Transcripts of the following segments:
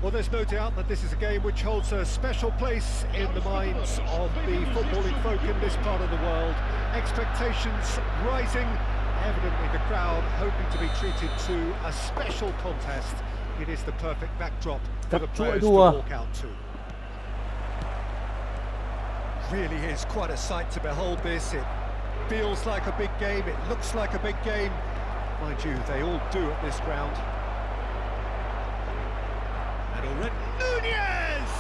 Well, there's no doubt that this is a game which holds a special place in the minds of the footballing folk in this part of the world. Expectations rising, evidently the crowd hoping to be treated to a special contest. It is the perfect backdrop for the players to walk out to. Really is quite a sight to behold this. It feels like a big game, it looks like a big game. Mind you, they all do at this ground. Already Nunez!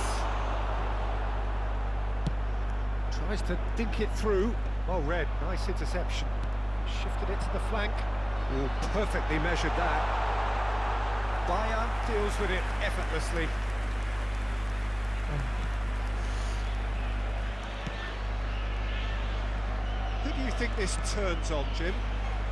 Tries to dink it through. Oh, Red, nice interception. Shifted it to the flank. Oh, perfectly measured that. Bayer deals with it effortlessly. Who do you think this turns on, Jim?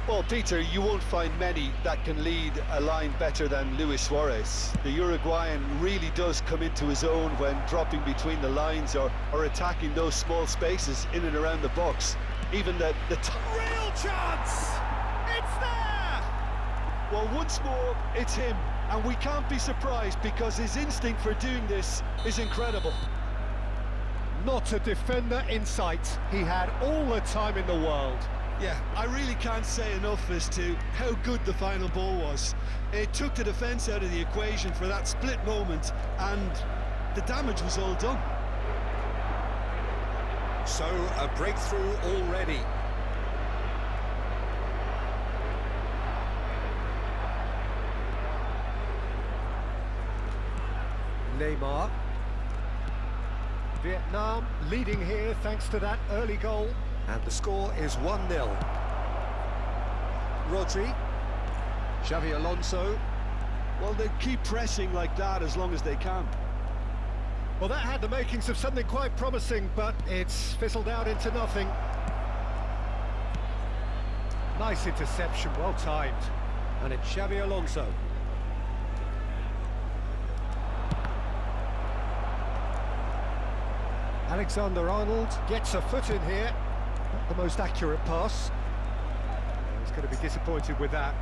Well, Peter, you won't find many that can lead a line better than Luis Suarez. The Uruguayan really does come into his own when dropping between the lines or attacking those small spaces in and around the box. Even the real chance! It's there! Well, once more, it's him. And we can't be surprised because his instinct for doing this is incredible. Not a defender in sight. He had all the time in the world. Yeah, I really can't say enough as to how good the final ball was. It took the defence out of the equation for that split moment, and the damage was all done. So, a breakthrough already. Neymar. Vietnam leading here thanks to that early goal. And the score is 1-0. Rodri. Xavi Alonso. Well, they keep pressing like that as long as they can. Well, that had the makings of something quite promising, but it's fizzled out into nothing. Nice interception, well timed. And it's Xavi Alonso. Alexander-Arnold gets a foot in here. Not the most accurate pass. He's going to be disappointed with that.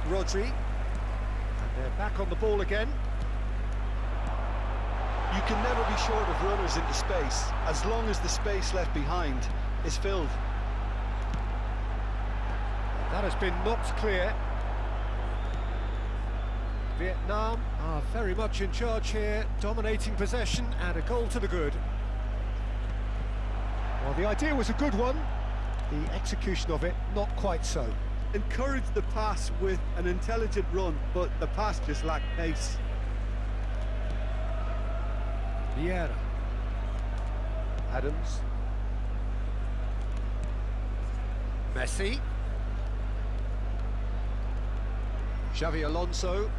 Rodri. And they're back on the ball again. You can never be short of runners into space, as long as the space left behind is filled. That has been knocked clear. Vietnam are very much in charge here, dominating possession and a goal to the good. Well, the idea was a good one, the execution of it not quite so. Encouraged the pass with an intelligent run, but the pass just lacked pace. Vieira. Adams. Messi. Xavi Alonso.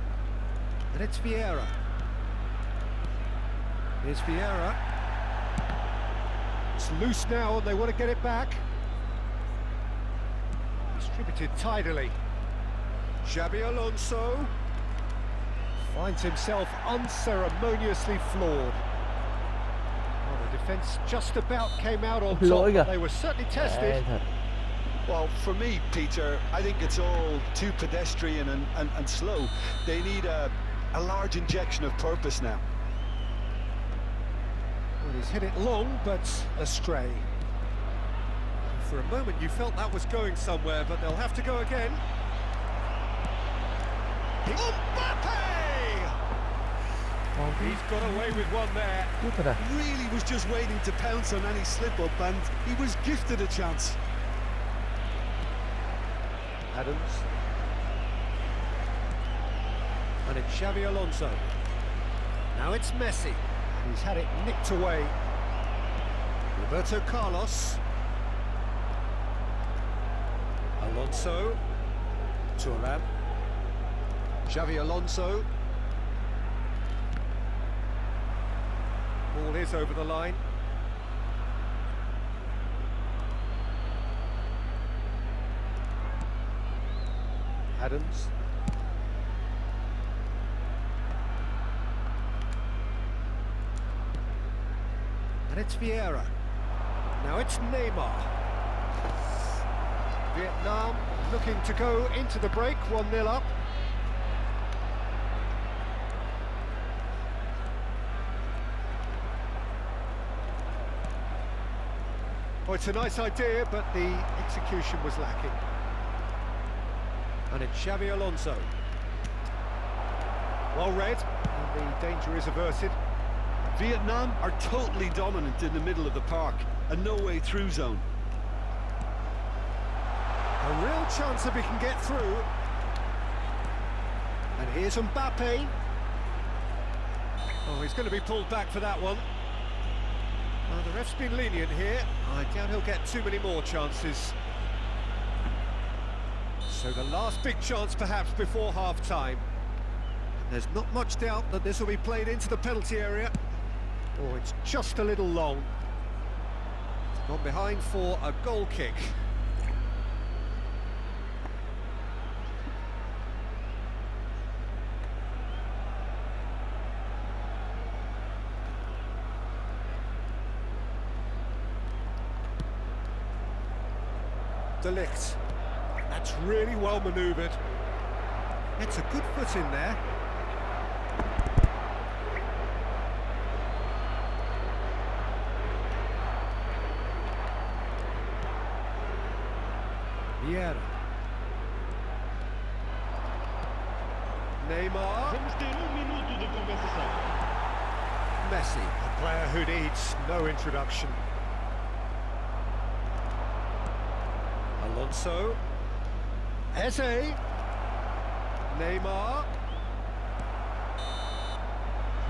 And it's Vieira. Here's Vieira. It's loose now and they want to get it back. Distributed tidily. Xabi Alonso finds himself unceremoniously floored. Well, the defence just about came out on top, but they were certainly tested. Well, for me, Peter, I think it's all too pedestrian and slow. They need a large injection of purpose now. Well, he's hit it long, but astray. For a moment you felt that was going somewhere, but they'll have to go again. Mbappe! He's got away with one there. Really was just waiting to pounce on any slip-up, and he was gifted a chance. Adams. And it's Xavi Alonso. Now it's Messi. He's had it nicked away. Roberto Carlos. Alonso. Thuram. Xavi Alonso. Ball is over the line. Adams. And it's Vieira. Now it's Neymar. Vietnam looking to go into the break, 1-0 up. Well, it's a nice idea, but the execution was lacking. And it's Xavi Alonso. Well read, and the danger is averted. Vietnam are totally dominant in the middle of the park, a no-way through zone. A real chance if he can get through. And here's Mbappe. Oh, he's going to be pulled back for that one. The ref's been lenient here. I doubt he'll get too many more chances. So the last big chance perhaps before half-time. There's not much doubt that this will be played into the penalty area. Oh, it's just a little long. It's gone behind for a goal kick. De Ligt. That's really well manoeuvred. It's a good foot in there. Vieira. Neymar. Vamos ter minuto de compensação. Messi, a player who needs no introduction. Alonso. Eze. Neymar.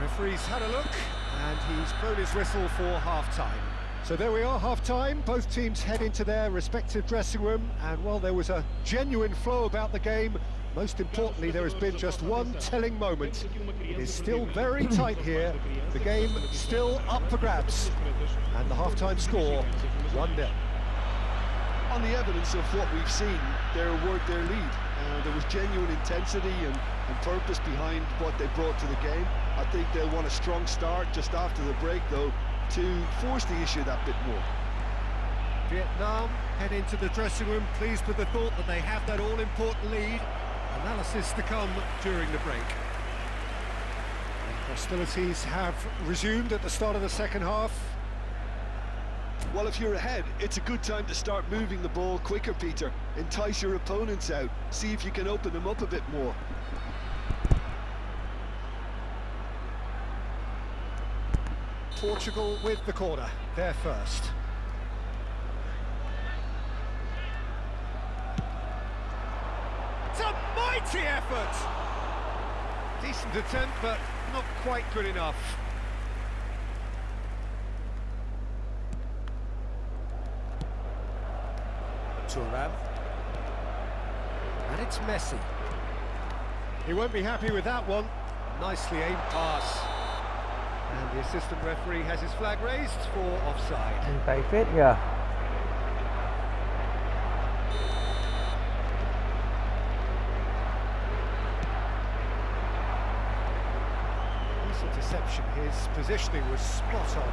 Referee's had a look, and he's blown his whistle for half-time. So there we are, half-time. Both teams head into their respective dressing room, and while there was a genuine flow about the game, most importantly, there has been just one telling moment. It is still very tight here. The game still up for grabs, and the half-time score, 1-0. On the evidence of what we've seen, they're worth their lead. There was genuine intensity and purpose behind what they brought to the game. I think they'll want a strong start just after the break, though, to force the issue that bit more. Vietnam head into the dressing room pleased with the thought that they have that all-important lead. Analysis to come during the break. And hostilities have resumed at the start of the second half. Well, if you're ahead, it's a good time to start moving the ball quicker, Peter. Entice your opponents out. See if you can open them up a bit more. Portugal with the corner, they're first. It's a mighty effort! Decent attempt, but not quite good enough. Thuram. And it's Messi. He won't be happy with that one. Nicely aimed pass. And the assistant referee has his flag raised for offside. Tay phết kìa. Decent deception. His positioning was spot on.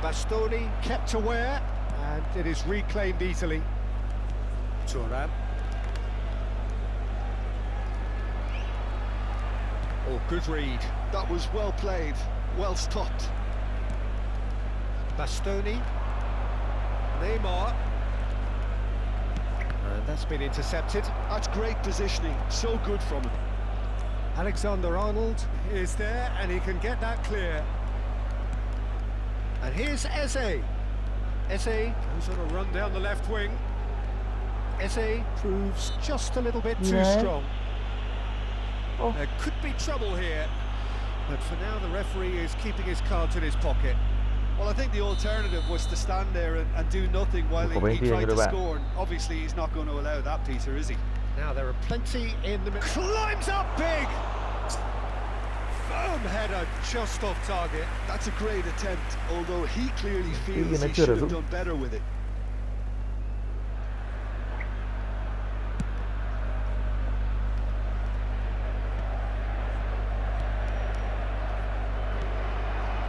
Bastoni kept aware, and it is reclaimed easily. Thuram. Oh, good read. That was well played, well stopped. Bastoni. Neymar. And that's been intercepted. That's great positioning, so good from him. Alexander-Arnold is there, and he can get that clear. And here's Eze. Eze goes on a run down the left wing. Eze proves just a little bit too strong. Oh. There could be trouble here, but for now the referee is keeping his cards in his pocket. Well, I think the alternative was to stand there and do nothing while he tried to score. And obviously, he's not going to allow that, Peter, is he? Now there are plenty in the middle. Climbs up big! Firm header just off target. That's a great attempt, although he clearly feels he should have done better with it.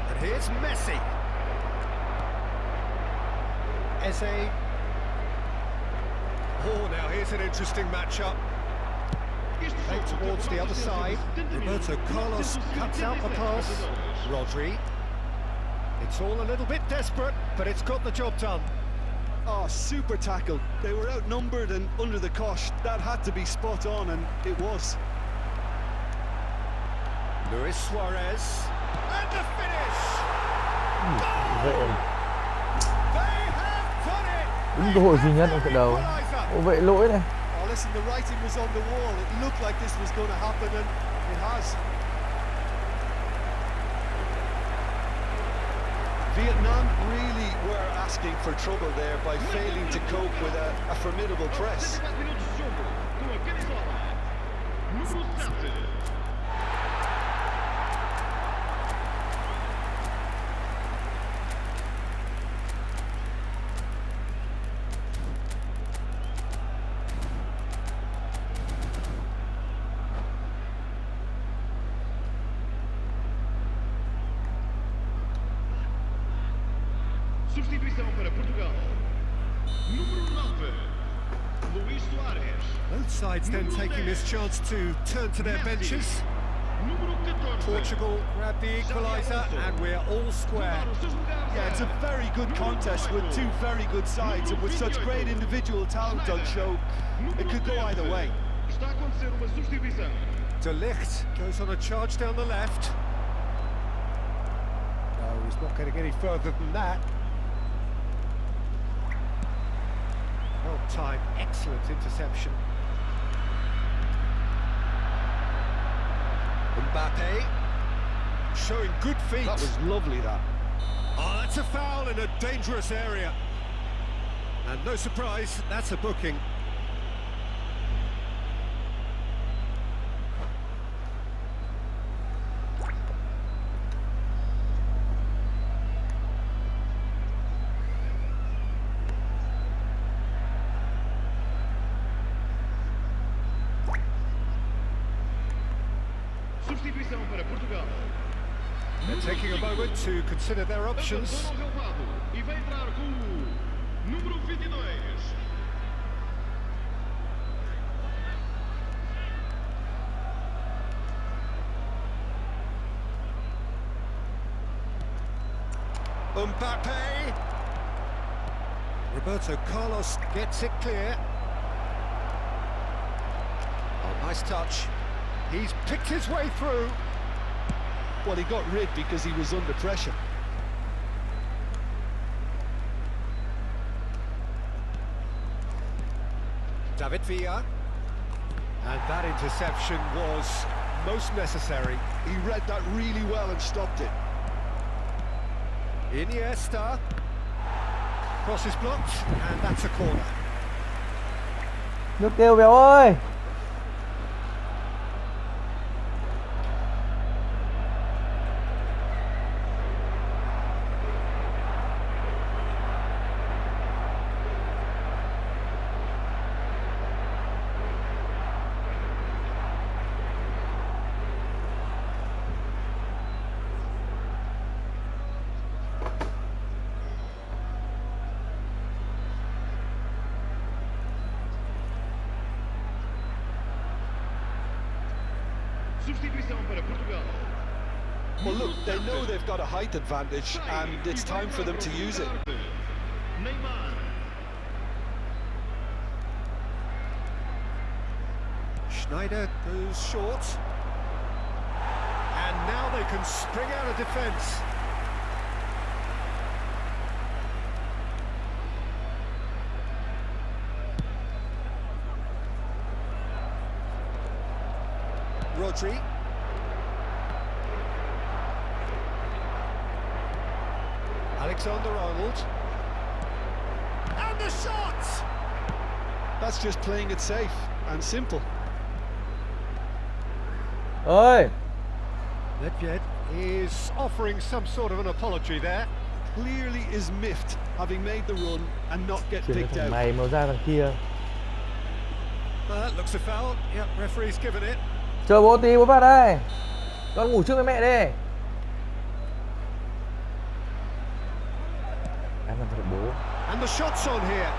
And here's Messi. Eze. Oh, now here's an interesting matchup. Played towards the other side. Roberto Carlos cuts out the pass. Rodri. It's all a little bit desperate, but it's got the job done. Oh, super tackle. They were outnumbered and under the cosh. That had to be spot on, and it was. Luis Suarez. And the finish! Vậy They have done it! đúng cơ hội duy nhất ở trận đấu. Ồ, vậy lỗi này. Oh, listen, the writing was on the wall. It looked like this was going to happen, and it has. Vietnam really were asking for trouble there by failing to cope with a formidable press. Substituição para Portugal. Número 9, Luís Soares. Both sides then taking this chance to turn to their benches. Número 14. Portugal grab the equaliser, and we're all square. Yeah, it's a very good contest with two very good sides, and with such great individual talent on show, it could go either way. Está a acontecer uma substituição. De Ligt goes on a charge down the left. No, he's not getting any further than that. Well timed, excellent interception. Mbappe showing good feet. That was lovely, that. Oh, that's a foul in a dangerous area. And no surprise, that's a booking. Substituição para Portugal. They're taking a moment to consider their options. Abandonou o relvado e vai entrar com o número 22. Mbappe. Roberto Carlos gets it clear. Oh, nice touch. He's picked his way through. Well, he got rid because he was under pressure. David Villa. And that interception was most necessary. He read that really well and stopped it. Iniesta. Cross is blocked, and that's a corner. Nước kêu Béo ơi. Substituição para Portugal. Well, look, they know they've got a height advantage, and it's time for them to use it. Neymar. Schneider goes short. And now they can spring out of defence. Rodri. Alexander-Arnold. And the shot! That's just playing it safe and simple. Ơi, Nedved is offering some sort of an apology there. Clearly is miffed, having made the run and not get chuyển picked thằng out. này mà ra thằng kia. That looks a foul. Yep, referee's given it. Chờ bố tí bố vào đây. Con ngủ trước với mẹ đi. Em làm thật bố. And the shot's on here.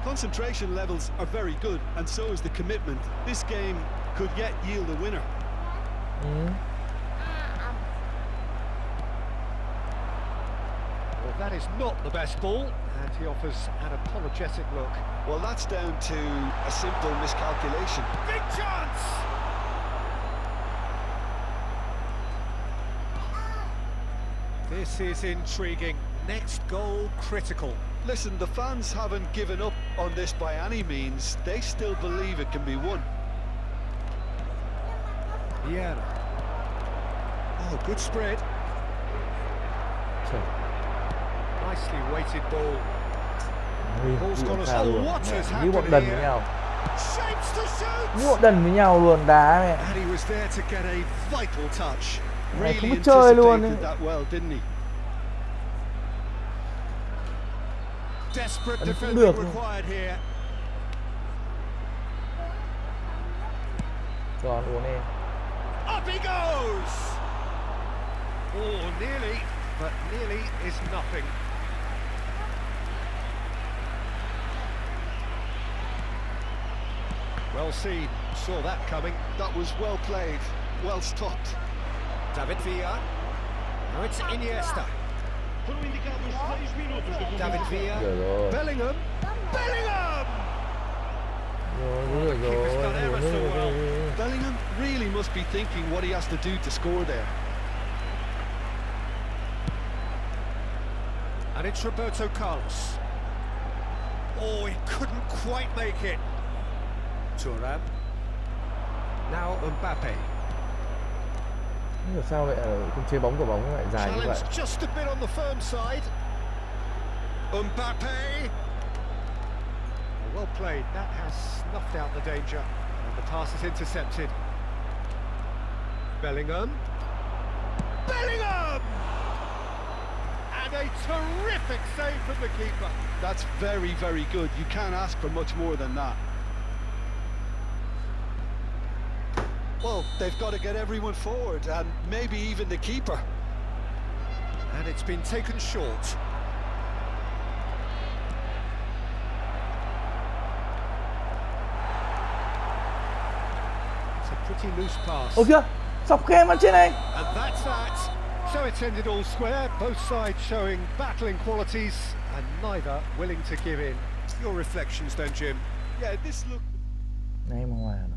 Concentration levels are very good, and so is the commitment. This game could yet yield a winner. Ừ. Well, that is not the best ball, and he offers an apologetic look. Well, that's down to a simple miscalculation. Big chance! This is intriguing. Next goal critical. Listen, the fans haven't given up on this by any means. They still believe it can be won. Yeah. Oh, good spread. Trời, Nicely weighted ball. Ball's bị gone as pha oh, luôn. what has Mẹ, như bọn happened đần với here? nhau. Shapes to shoot! Như bọn đần với nhau luôn, đá mẹ. And he was there to get a vital touch. Mẹ Really không biết chơi luôn ấy. anticipated that well, didn't he? Desperate Anh cũng defending được. required here. Còn uống đi. Up he goes! Oh, nearly, but nearly is nothing. Well seen, saw that coming. That was well played, well stopped. David Villa. Now it's Iniesta. Foram indicados 6 minutos de David compensação. Villa. Rồi. Bellingham. Bellingham! Rồi, Keeper's done ever so well. Bellingham really must be thinking what he has to do to score there. And it's Roberto Carlos. Oh, he couldn't quite make it. Thuram. Now Mbappe. Nhưng mà sao lại không chế bóng của bóng lại dài như vậy? Challenge just a bit on the firm side. Mbappe. Well played. That has snuffed out the danger. And the pass is intercepted. Bellingham. Bellingham! And a terrific save from the keeper. That's very, very good. You can't ask for much more than that. Well, they've got to get everyone forward, and maybe even the keeper. And it's been taken short. It's a pretty loose pass. Ôi kìa, sọc khe mặt trên này. And that's that. So it's ended all square, both sides showing battling qualities and neither willing to give in. Your reflections then, Jim? Yeah, this looked... Này mà ngoài nó.